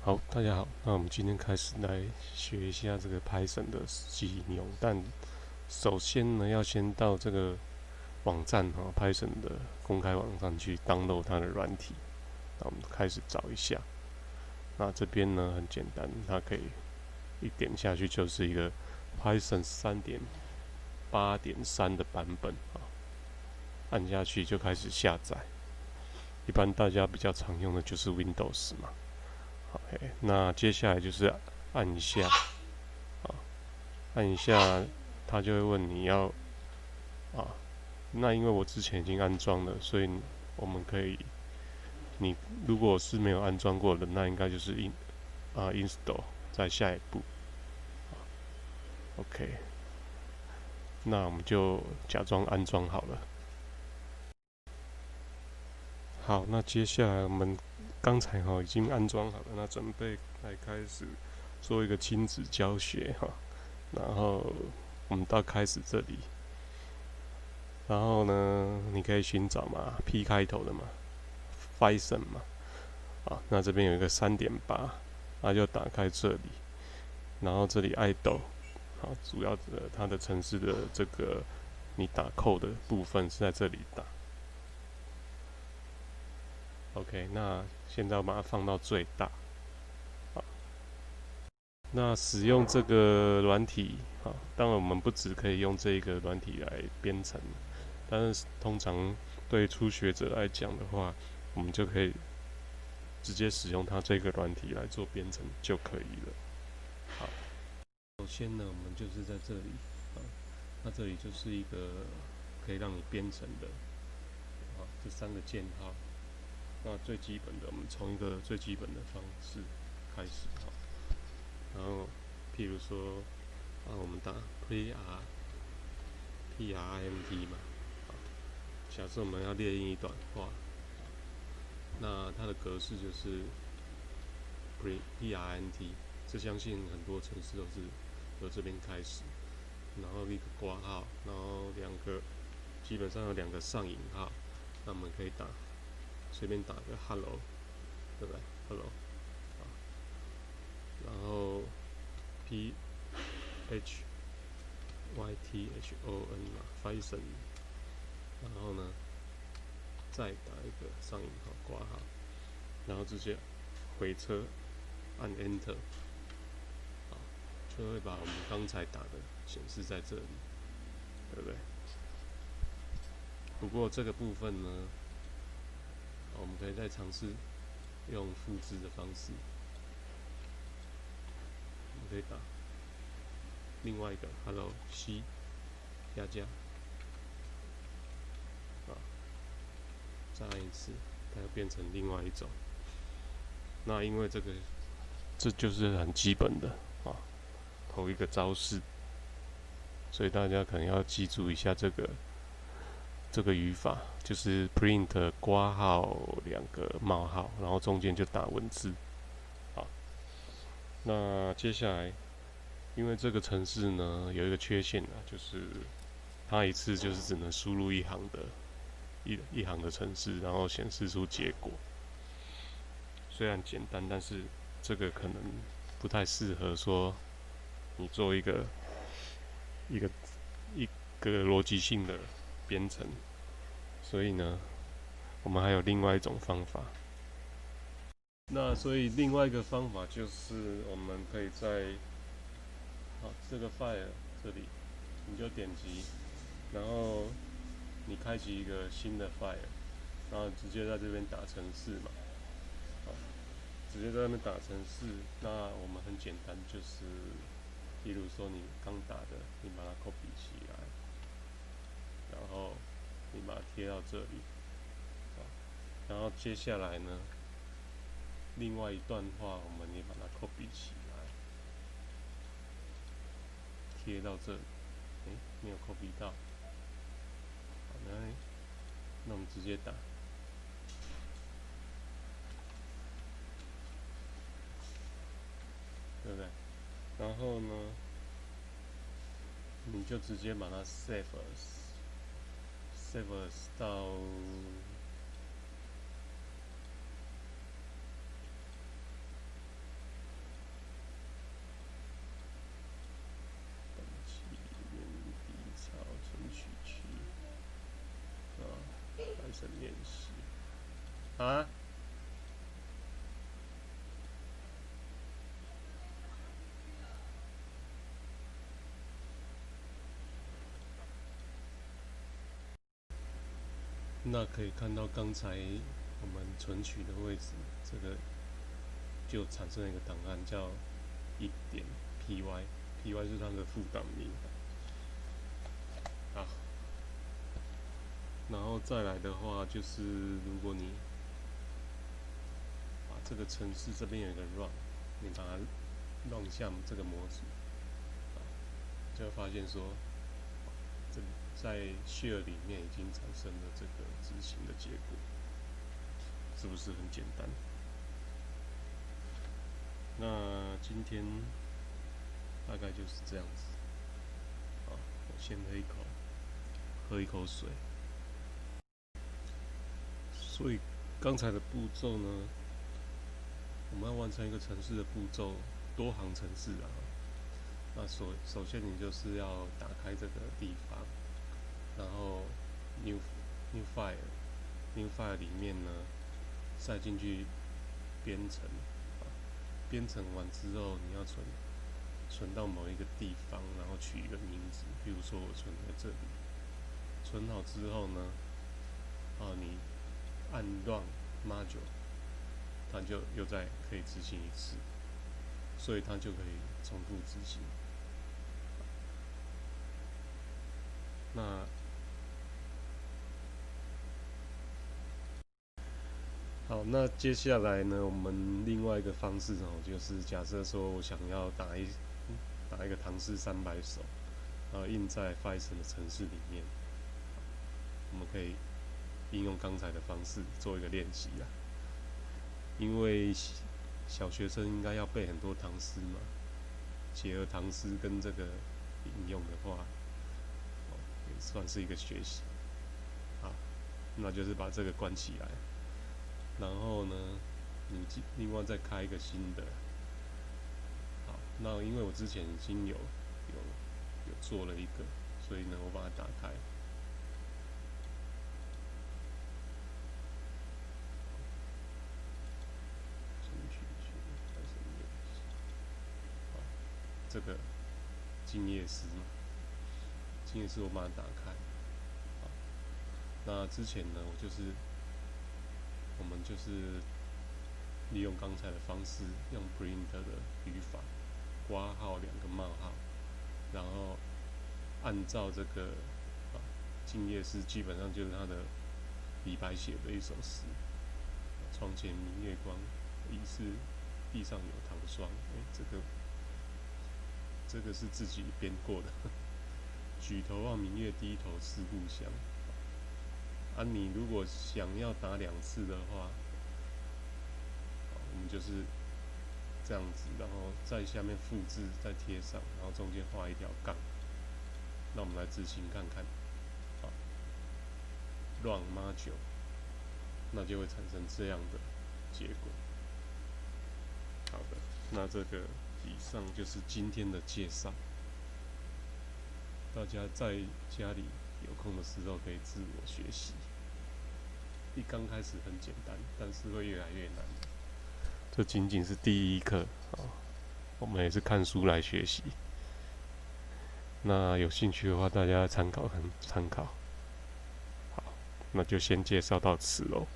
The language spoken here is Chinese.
好，大家好，那我们今天开始来学一下这个 Python 的记忆应用。但首先呢，要先到这个网站Python 的公开网站去 download 它的软体。那我们开始找一下。那这边呢很简单，它可以一点下去就是一个 Python 3.8.3的版本按下去就开始下载。一般大家比较常用的就是 Windows 嘛。OK，那接下来就是按一下，按一下，它就会问你要啊。那因为我之前已经安装了，所以我们可以，你如果是没有安装过的，那应该就是 install 在下一步。OK，那我们就假装安装好了。好，那接下来我们刚才已经安装好了，那准备来开始做一个亲子教学然后我们到开始这里，然后呢，你可以寻找嘛 P 开头的嘛 Python 嘛那这边有一个3.8，那就打开这里，然后这里 idle 主要的它的程式的这个你打扣的部分是在这里打。OK， 那现在我把它放到最大。那使用这个软体当然我们不只可以用这个软体来编程，但是通常对初学者来讲的话，我们就可以直接使用它这个软体来做编程就可以了。好，首先呢，我们就是在这里那这里就是一个可以让你编程的这3个键号。那最基本的，我们从一个最基本的方式开始然后譬如说我们打 print嘛假设我们要列印一段话，那它的格式就是 print， 这相信很多程式都是由这边开始，然后一个括号，然后基本上有2个上引号，那我们可以随便打个 hello， 对不对 ？hello， 然后 p h y t h o n 嘛 ，Python， 然后呢再打一个上引号括号，然后直接回车按 Enter， 就会把我们刚才打的显示在这里，对不对？不过这个部分呢，我们可以再尝试用复制的方式，我们可以打另外一个 Hello C 加再按一次，它又变成另外一种。那因为这就是很基本的头一个招式，所以大家可能要记住一下这个语法，就是 print 括号2个冒号，然后中间就打文字。好，那接下来，因为这个程式呢有一个缺陷就是它一次就是只能输入一行的程式，然后显示出结果。虽然简单，但是这个可能不太适合说你做一个逻辑性的编程。所以呢，我们还有另外一种方法。那所以另外一个方法就是我们可以在这个 file 这里，你就点击，然后你开启一个新的 file， 然后直接在这边打程式嘛，直接在那边打程式。那我们很简单，就是比如说你刚打的，你把它 copy 起来，然后你把它贴到这里，然后接下来呢，另外一段话我们也把它 copy 起来，贴到这里。没有 copy 到，好，那我们直接打，对不对？然后呢，你就直接把它 save as 到成练习啊。那可以看到刚才我们存取的位置，这个就产生了一个档案叫1.py，py 是它的副档名。好，然后再来的话就是，如果你把这个程式这边有一个 run， 你把它 run 向这个模组，就会发现说，这在 share 里面已经产生了这个执行的结果，是不是很简单？那今天大概就是这样子。好，我先喝一口水。所以刚才的步骤呢，我们要完成一个程式的步骤，多行程式啊。那首先你就是要打开这个地方，然后 new file 里面呢塞进去编程，编程完之后你要存到某一个地方，然后取一个名字，比如说我存在这里。存好之后呢，你按 run module， 它就又再可以执行一次，所以它就可以重复执行。那好，那接下来呢，我们另外一个方式就是假设说我想要打一个唐诗300首，印在 Python 的程式里面，我们可以应用刚才的方式做一个练习啦。因为小学生应该要背很多唐诗嘛，结合唐诗跟这个应用的话，也算是一个学习。好，那就是把这个关起来，然后呢，你另外再开一个新的。好，那因为我之前已经有做了一个，所以呢，我把它打开。这个静夜思嘛，静夜思我把它打开。好，那之前呢，我们就是利用刚才的方式，用 print 的语法，括号2个冒号，然后按照这个静夜思基本上就是他的李白写的一首诗。床前明月光，疑是地上有糖霜。这个是自己编过的。举头望明月，低头思故乡。你如果想要打2次的话，我们就是这样子，然后在下面复制，再贴上，然后中间画一条杠。那我们来执行看看。好 ，run module， 那就会产生这样的结果。好的，那这个以上就是今天的介绍。大家在家里有空的时候可以自我学习。刚开始很简单，但是会越来越难。这仅仅是第一课，我们也是看书来学习。那有兴趣的话，大家参考。好，那就先介绍到此喽。